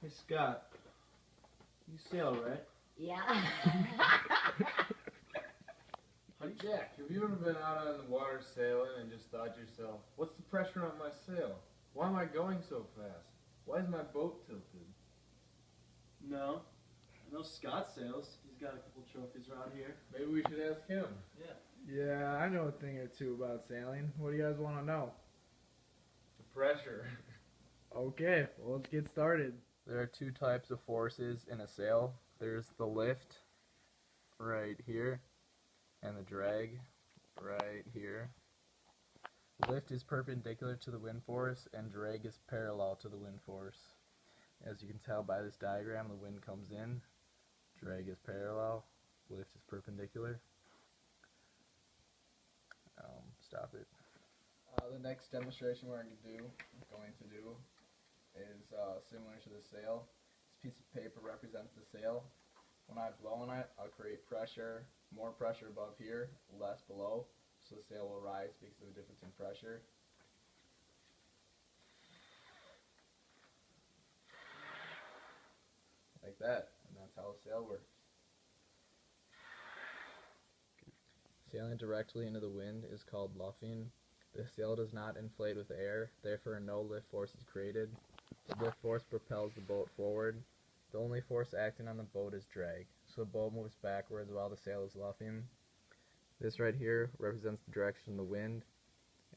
Hey Scott, you sail, right? Yeah. Hey Jack, have you ever been out on the water sailing and just thought to yourself, what's the pressure on my sail? Why am I going so fast? Why is my boat tilted? No. I know Scott sails. He's got a couple trophies around here. Maybe we should ask him. Yeah. Yeah, I know a thing or two about sailing. What do you guys want to know? The pressure. Okay, well, let's get started. There are two types of forces in a sail. There's the lift right here and the drag right here. Lift is perpendicular to the wind force and drag is parallel to the wind force. As you can tell by this diagram, the wind comes in, drag is parallel, lift is perpendicular. Stop it. The next demonstration we're going to do is similar to the sail. This piece of paper represents the sail. When I blow on it, I'll create pressure, more pressure above here, less below, so the sail will rise because of the difference in pressure. Like that, and that's how a sail works. Sailing directly into the wind is called luffing. The sail does not inflate with air, therefore no lift force is created. The lift force propels the boat forward. The only force acting on the boat is drag, so the boat moves backwards while the sail is luffing. This right here represents the direction of the wind.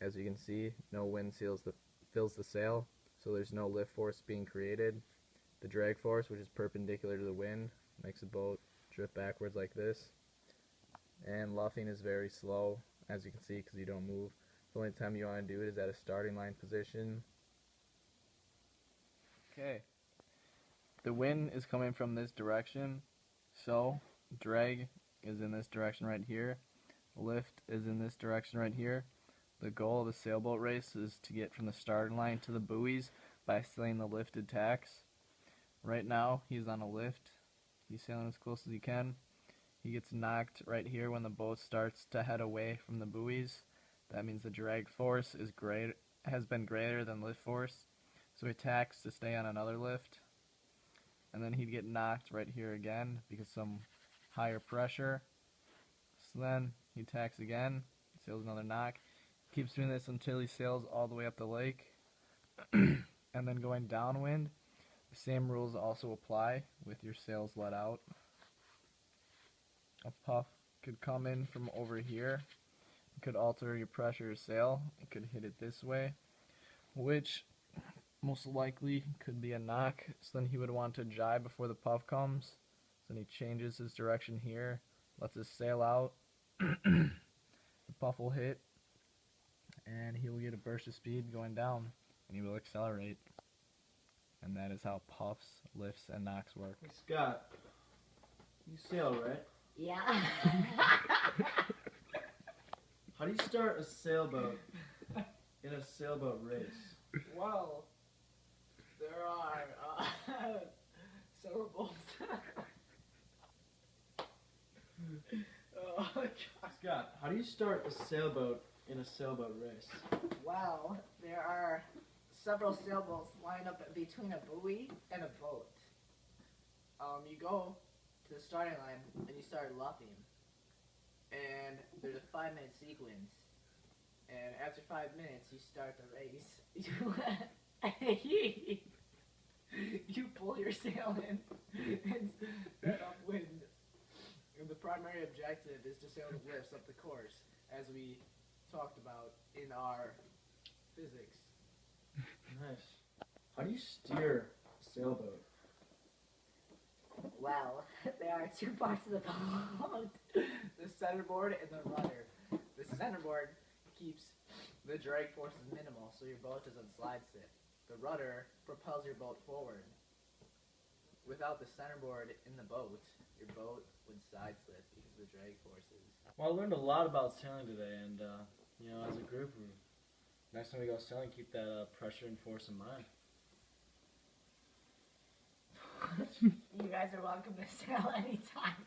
As you can see, no wind fills the sail, so there's no lift force being created. The drag force, which is perpendicular to the wind, makes the boat drift backwards like this. And luffing is very slow, as you can see, because you don't move. The only time you want to do it is at a starting line position. Okay. The wind is coming from this direction, so drag is in this direction right here. Lift is in this direction right here. The goal of a sailboat race is to get from the starting line to the buoys by sailing the lifted tacks. Right now, he's on a lift. He's sailing as close as he can. He gets knocked right here when the boat starts to head away from the buoys. That means the drag force has been greater than lift force. So he tacks to stay on another lift. And then he'd get knocked right here again because some higher pressure. So then he tacks again, sails another knock. Keeps doing this until he sails all the way up the lake. And then going downwind, the same rules also apply with your sails let out. A puff could come in from over here. It could alter your pressure of sail. It could hit it this way, which most likely could be a knock. So then he would want to jibe before the puff comes. So then he changes his direction here, lets his sail out. The puff will hit, and he will get a burst of speed going down, and he will accelerate. And that is how puffs, lifts, and knocks work. Hey Scott, you sail, right? Yeah. How do you start a sailboat in a sailboat race? Well, there are several boats. Oh, God. Scott, how do you start a sailboat in a sailboat race? Well, there are several sailboats lined up between a buoy and a boat. You go to the starting line and you start luffing. And there's a 5-minute sequence. And after 5 minutes, you start the race. You pull your sail in and start upwind. And the primary objective is to sail the lifts up the course, as we talked about in our physics. Nice. How do you steer a sailboat? Well, there are two parts of the boat. The centerboard and the rudder. The centerboard keeps the drag forces minimal, so your boat doesn't slide sit. The rudder propels your boat forward. Without the centerboard in the boat, your boat would side slip because of the drag forces. Well, I learned a lot about sailing today, and as a group, next time we go sailing, keep that pressure and force in mind. You guys are welcome to sail anytime.